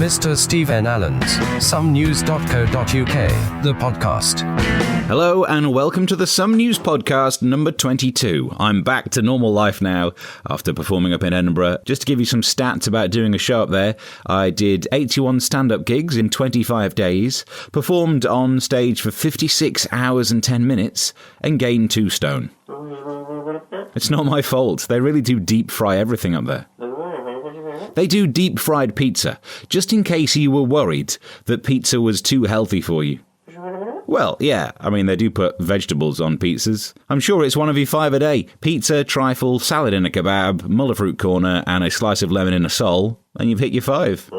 Mr. Stephen Allen's somenews.co.uk, the podcast. Hello and welcome to the Some News podcast number 22. I'm back to normal life now after performing up in Edinburgh. Just to give you some stats about doing a show up there, I did 81 stand-up gigs in 25 days, performed on stage for 56 hours and 10 minutes, and gained 2 stone. It's not my fault. They really do deep fry everything up there. They do deep fried pizza, just in case you were worried that pizza was too healthy for you. Well, yeah, I mean, they do put vegetables on pizzas. I'm sure it's one of your 5 a day. Pizza, trifle, salad in a kebab, muller fruit corner, and a slice of lemon in a sole, and you've hit your 5.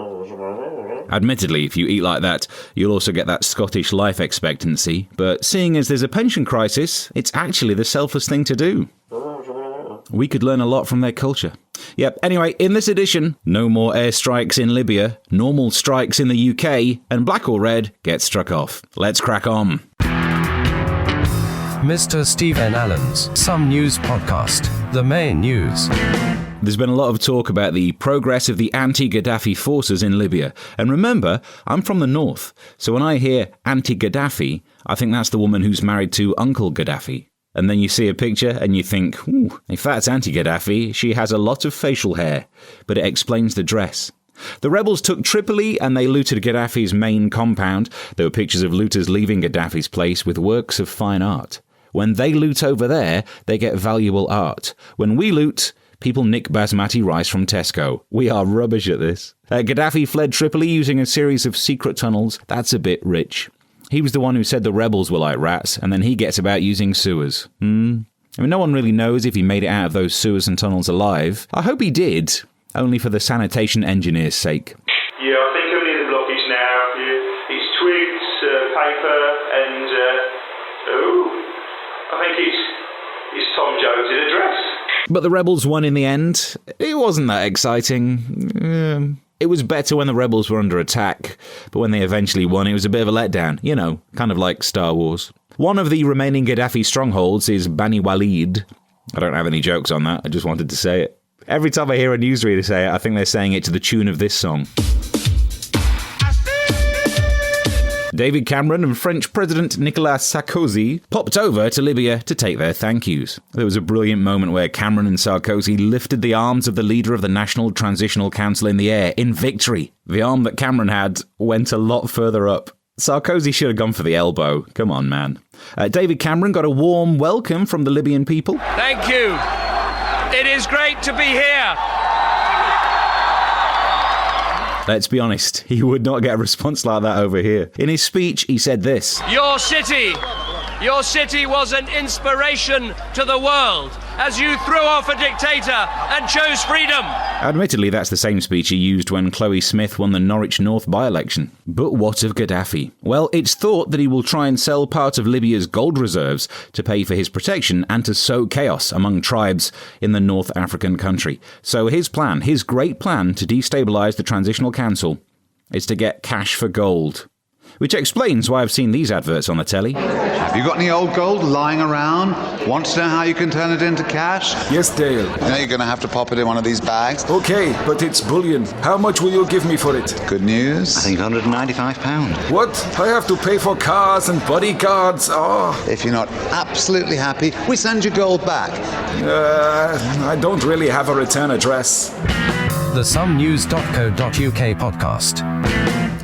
Admittedly, if you eat like that, you'll also get that Scottish life expectancy, but seeing as there's a pension crisis, it's actually the selfless thing to do. We could learn a lot from their culture. Yep, anyway, in this edition, no more airstrikes in Libya, normal strikes in the UK, and black or red gets struck off. Let's crack on. Mr. Stephen Allen's Some News podcast, the main news. There's been a lot of talk about the progress of the anti-Gaddafi forces in Libya. And remember, I'm from the north, so when I hear anti-Gaddafi, I think that's the woman who's married to Uncle Gaddafi. And then you see a picture and you think, ooh, if that's anti-Gaddafi, she has a lot of facial hair. But it explains the dress. The rebels took Tripoli and they looted Gaddafi's main compound. There were pictures of looters leaving Gaddafi's place with works of fine art. When they loot over there, they get valuable art. When we loot, people nick basmati rice from Tesco. We are rubbish at this. Gaddafi fled Tripoli using a series of secret tunnels. That's a bit rich. He was the one who said the rebels were like rats, and then he gets about using sewers. I mean, no one really knows if he made it out of those sewers and tunnels alive. I hope he did, only for the sanitation engineer's sake. Yeah, I think I'm near the blockage now. It's twigs, paper, and, I think it's Tom Jones in a dress. But the rebels won in the end. It wasn't that exciting. It was better when the rebels were under attack, but when they eventually won, it was a bit of a letdown. You know, kind of like Star Wars. One of the remaining Gaddafi strongholds is Bani Walid. I don't have any jokes on that, I just wanted to say it. Every time I hear a newsreader say it, I think they're saying it to the tune of this song. David Cameron and French President Nicolas Sarkozy popped over to Libya to take their thank yous. There was a brilliant moment where Cameron and Sarkozy lifted the arms of the leader of the National Transitional Council in the air in victory. The arm that Cameron had went a lot further up. Sarkozy should have gone for the elbow. Come on, man. David Cameron got a warm welcome from the Libyan people. Thank you. It is great to be here. Let's be honest, he would not get a response like that over here. In his speech, he said this. Your city was an inspiration to the world as you threw off a dictator and chose freedom. Admittedly, that's the same speech he used when Chloe Smith won the Norwich North by-election. But what of Gaddafi? Well, it's thought that he will try and sell part of Libya's gold reserves to pay for his protection and to sow chaos among tribes in the North African country. So his plan, his great plan to destabilise the Transitional Council, is to get cash for gold. Which explains why I've seen these adverts on the telly. Have you got any old gold lying around? Want to know how you can turn it into cash? Yes, Dale. You know you're going to have to pop it in one of these bags. Okay, but it's bullion. How much will you give me for it? Good news. I think £195. What? I have to pay for cars and bodyguards? Oh. If you're not absolutely happy, we send you gold back. I don't really have a return address. The somenews.co.uk podcast.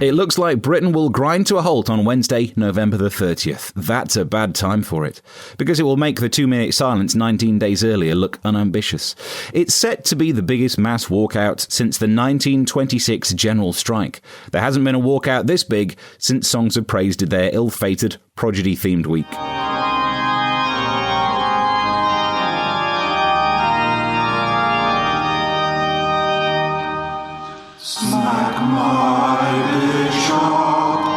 It looks like Britain will grind to a halt on Wednesday, November the 30th. That's a bad time for it, because it will make the 2-minute silence 19 days earlier look unambitious. It's set to be the biggest mass walkout since the 1926 general strike. There hasn't been a walkout this big since Songs of Praise did their ill-fated Prodigy-themed week.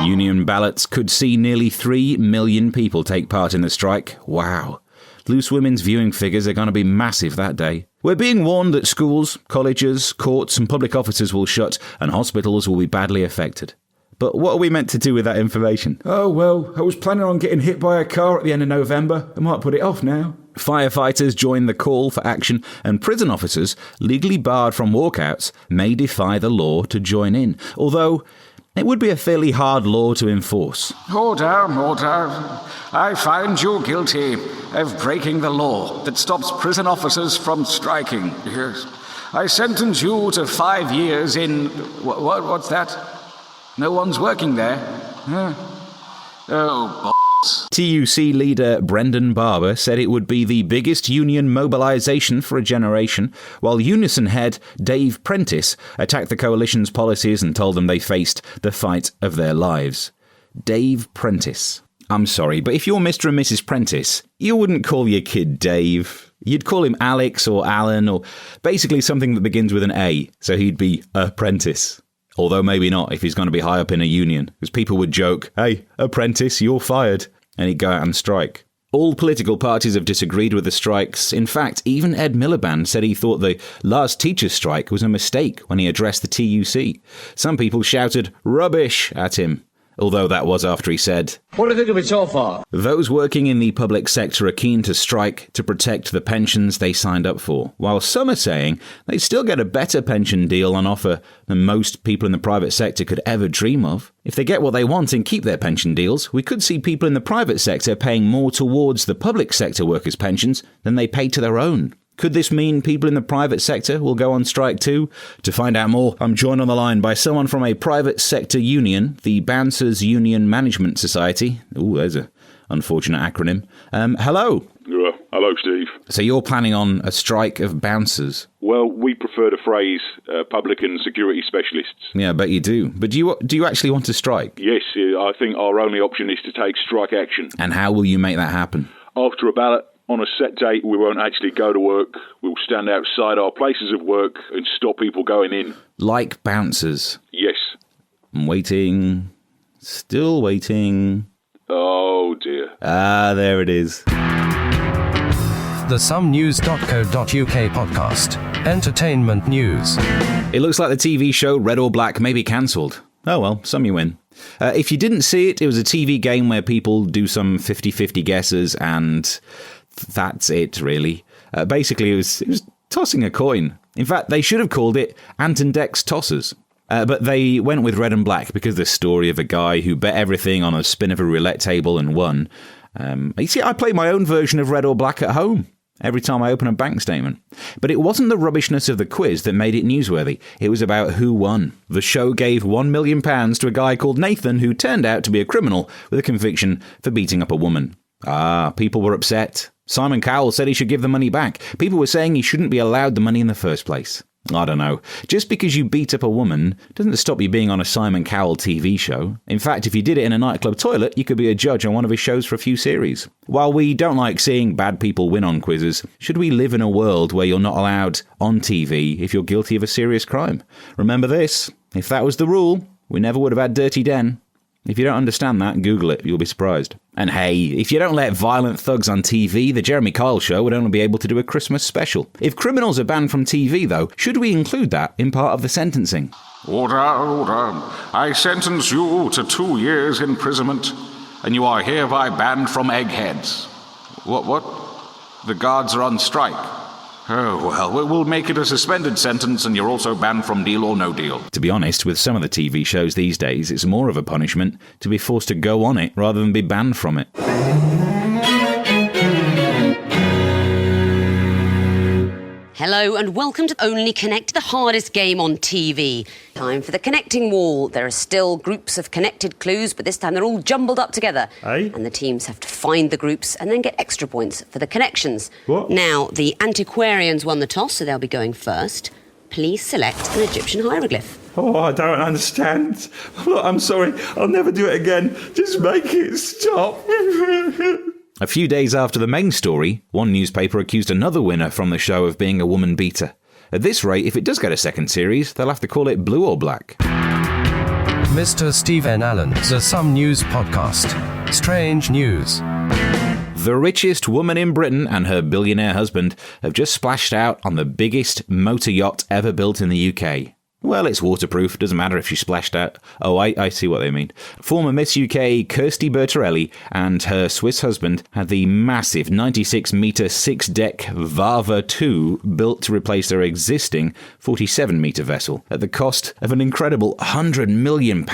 Union ballots could see nearly 3 million people take part in the strike. Wow. Loose women's viewing figures are going to be massive that day. We're being warned that schools, colleges, courts and public offices will shut and hospitals will be badly affected. But what are we meant to do with that information? Oh, well, I was planning on getting hit by a car at the end of November. I might put it off now. Firefighters join the call for action, and prison officers, legally barred from walkouts, may defy the law to join in. Although, it would be a fairly hard law to enforce. Order. I find you guilty of breaking the law that stops prison officers from striking. Yes. I sentence you to 5 years in... What's that? No one's working there. Huh? Oh, TUC leader Brendan Barber said it would be the biggest union mobilisation for a generation, while Unison head Dave Prentice attacked the coalition's policies and told them they faced the fight of their lives. Dave Prentice. I'm sorry, but if you're Mr. and Mrs. Prentice, you wouldn't call your kid Dave. You'd call him Alex or Alan, or basically something that begins with an A, so he'd be Apprentice. Although maybe not if he's going to be high up in a union, because people would joke, "Hey, apprentice, you're fired," and he'd go out and strike. All political parties have disagreed with the strikes. In fact, even Ed Miliband said he thought the last teachers' strike was a mistake when he addressed the TUC. Some people shouted "rubbish" at him, although that was after he said, "What do you think of it so far?" Those working in the public sector are keen to strike to protect the pensions they signed up for, while some are saying they still get a better pension deal on offer than most people in the private sector could ever dream of. If they get what they want and keep their pension deals, we could see people in the private sector paying more towards the public sector workers' pensions than they pay to their own. Could this mean people in the private sector will go on strike too? To find out more, I'm joined on the line by someone from a private sector union, the Bouncers Union Management Society. Ooh, there's an unfortunate acronym. Hello. Hello, Steve. So you're planning on a strike of bouncers? Well, we prefer the phrase public and security specialists. Yeah, I bet you do. But do you actually want to strike? Yes, I think our only option is to take strike action. And how will you make that happen? After a ballot, on a set date, we won't actually go to work. We'll stand outside our places of work and stop people going in. Like bouncers? Yes. I'm waiting. Still waiting. Oh, dear. Ah, there it is. The somenews.co.uk podcast. Entertainment news. It looks like the TV show Red or Black may be cancelled. Oh well, some you win. If you didn't see it, it was a TV game where people do some 50-50 guesses, and that's it, really. Basically, it was tossing a coin. In fact, they should have called it Ant and Dec's Tossers. But they went with Red and Black because the story of a guy who bet everything on a spin of a roulette table and won. You see, I play my own version of Red or Black at home every time I open a bank statement. But it wasn't the rubbishness of the quiz that made it newsworthy. It was about who won. The show gave £1 million to a guy called Nathan who turned out to be a criminal with a conviction for beating up a woman. People were upset. Simon Cowell said he should give the money back. People were saying he shouldn't be allowed the money in the first place. I don't know. Just because you beat up a woman doesn't stop you being on a Simon Cowell TV show. In fact, if you did it in a nightclub toilet, you could be a judge on one of his shows for a few series. While we don't like seeing bad people win on quizzes, should we live in a world where you're not allowed on TV if you're guilty of a serious crime? Remember this, if that was the rule, we never would have had Dirty Den. If you don't understand that, Google it, you'll be surprised. And hey, if you don't let violent thugs on TV, the Jeremy Kyle Show would only be able to do a Christmas special. If criminals are banned from TV, though, should we include that in part of the sentencing? Order. I sentence you to 2 years imprisonment, and you are hereby banned from Eggheads. What? The guards are on strike. Oh, well, we'll make it a suspended sentence, and you're also banned from Deal or No Deal. To be honest, with some of the TV shows these days, it's more of a punishment to be forced to go on it rather than be banned from it. Hello and welcome to Only Connect, the hardest game on TV. Time for the connecting wall. There are still groups of connected clues, but this time they're all jumbled up together. Aye. And the teams have to find the groups and then get extra points for the connections. What? Now, the antiquarians won the toss, so they'll be going first. Please select an Egyptian hieroglyph. Oh, I don't understand. Look, I'm sorry. I'll never do it again. Just make it stop. A few days after the main story, one newspaper accused another winner from the show of being a woman beater. At this rate, if it does get a second series, they'll have to call it Blue or Black. Mr. Stephen Allen, the Some News podcast. Strange news. The richest woman in Britain and her billionaire husband have just splashed out on the biggest motor yacht ever built in the UK. Well, it's waterproof. Doesn't matter if she splashed out. Oh, I see what they mean. Former Miss UK Kirsty Bertorelli and her Swiss husband had the massive 96-metre 6-deck Vava 2 built to replace their existing 47-metre vessel at the cost of an incredible £100 million.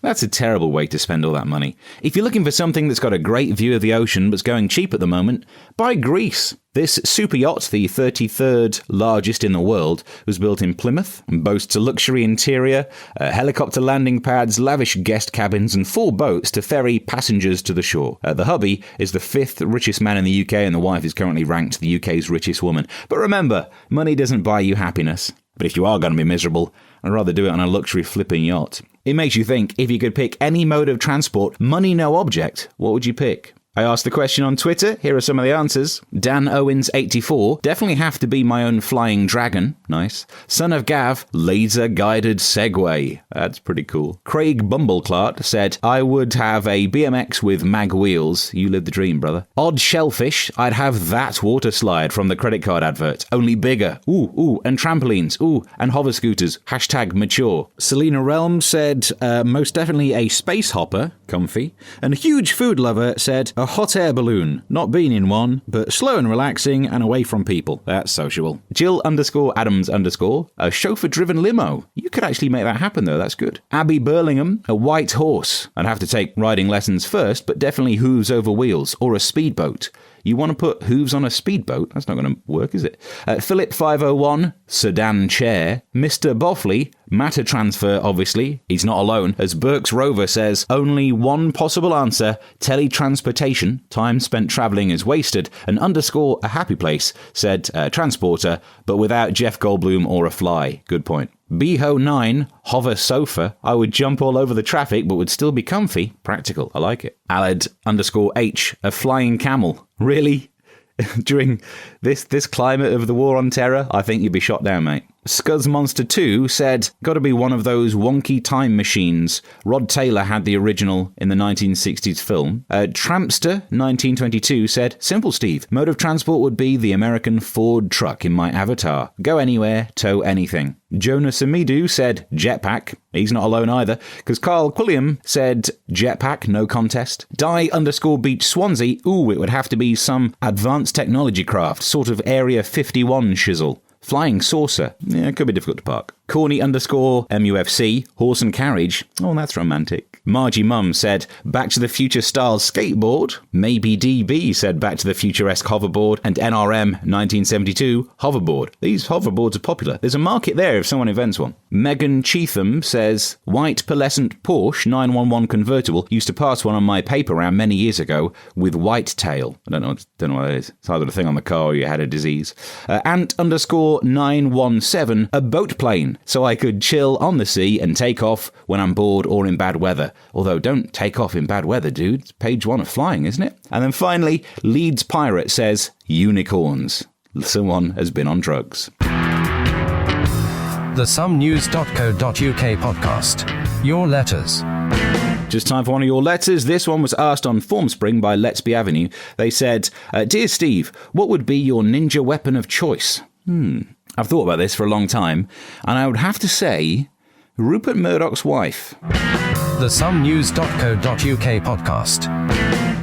That's a terrible way to spend all that money. If you're looking for something that's got a great view of the ocean but's going cheap at the moment, buy Greece. This super yacht, the 33rd largest in the world, was built in Plymouth and boasts a luxury interior, helicopter landing pads, lavish guest cabins and 4 boats to ferry passengers to the shore. The hubby is the 5th richest man in the UK and the wife is currently ranked the UK's richest woman. But remember, money doesn't buy you happiness. But if you are going to be miserable, I'd rather do it on a luxury flipping yacht. It makes you think, if you could pick any mode of transport, money no object, what would you pick? I asked the question on Twitter. Here are some of the answers. Dan Owens 84, definitely have to be my own flying dragon. Nice. Son of Gav, laser-guided Segway. That's pretty cool. Craig Bumbleclart said, I would have a BMX with mag wheels. You live the dream, brother. Odd Shellfish, I'd have that water slide from the credit card advert. Only bigger. Ooh, and trampolines. Ooh, and hover scooters. Hashtag mature. Selena Realm said, most definitely a space hopper. Comfy. And a huge food lover said, a hot air balloon. Not been in one, but slow and relaxing and away from people. That's sociable. Jill _Adams _ a chauffeur-driven limo. You could actually make that happen, though. That's good. Abby Burlingham, a white horse. I'd have to take riding lessons first, but definitely hooves over wheels or a speedboat. You want to put hooves on a speedboat? That's not going to work, is it? Philip 501, sedan chair. Mr. Boffley, matter transfer, obviously. He's not alone. As Burke's Rover says, only one possible answer. Teletransportation. Time spent travelling is wasted. And _ a happy place said transporter, but without Jeff Goldblum or a fly. Good point. Beho9, hover sofa. I would jump all over the traffic, but would still be comfy. Practical. I like it. Aled _H, a flying camel. Really? During this climate of the war on terror, I think you'd be shot down, mate. Scuzzmonster2 said, gotta be one of those wonky time machines. Rod Taylor had the original in the 1960s film. Trampster 1922 said, simple Steve, mode of transport would be the American Ford truck in my avatar. Go anywhere, tow anything. Jonas Amidu said, jetpack. He's not alone either, because Carl Quilliam said, jetpack, no contest. Die _Beach Swansea, ooh, it would have to be some advanced technology craft, sort of Area 51 shizzle. Flying saucer. Yeah, it could be difficult to park. Corny _MUFC. Horse and carriage. Oh, that's romantic. Margie Mum said, Back to the Future style skateboard. Maybe DB said Back to the Future-esque hoverboard. And NRM 1972 hoverboard. These hoverboards are popular. There's a market there if someone invents one. Megan Cheatham says, white pearlescent Porsche 911 convertible. Used to pass one on my paper round many years ago with white tail. I don't know what that is. It's either a thing on the car or you had a disease. Ant _917, a boat plane. So I could chill on the sea and take off when I'm bored or in bad weather. Although don't take off in bad weather, dude. It's page 1 of flying, isn't it? And then finally, Leeds Pirate says, unicorns. Someone has been on drugs. The somenews.co.uk podcast. Your letters. Just time for one of your letters. This one was asked on Formspring by Let's Be Avenue. They said, Dear Steve, what would be your ninja weapon of choice? I've thought about this for a long time, and I would have to say Rupert Murdoch's wife. The somenews.co.uk podcast.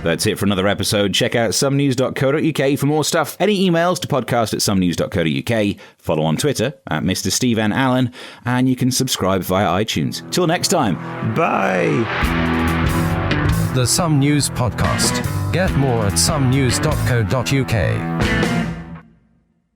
That's it for another episode. Check out somenews.co.uk for more stuff. Any emails to podcast@somenews.co.uk. Follow on Twitter at Mr. Steve N. Allen, and you can subscribe via iTunes. Till next time, bye. The Some News podcast. Get more at somenews.co.uk.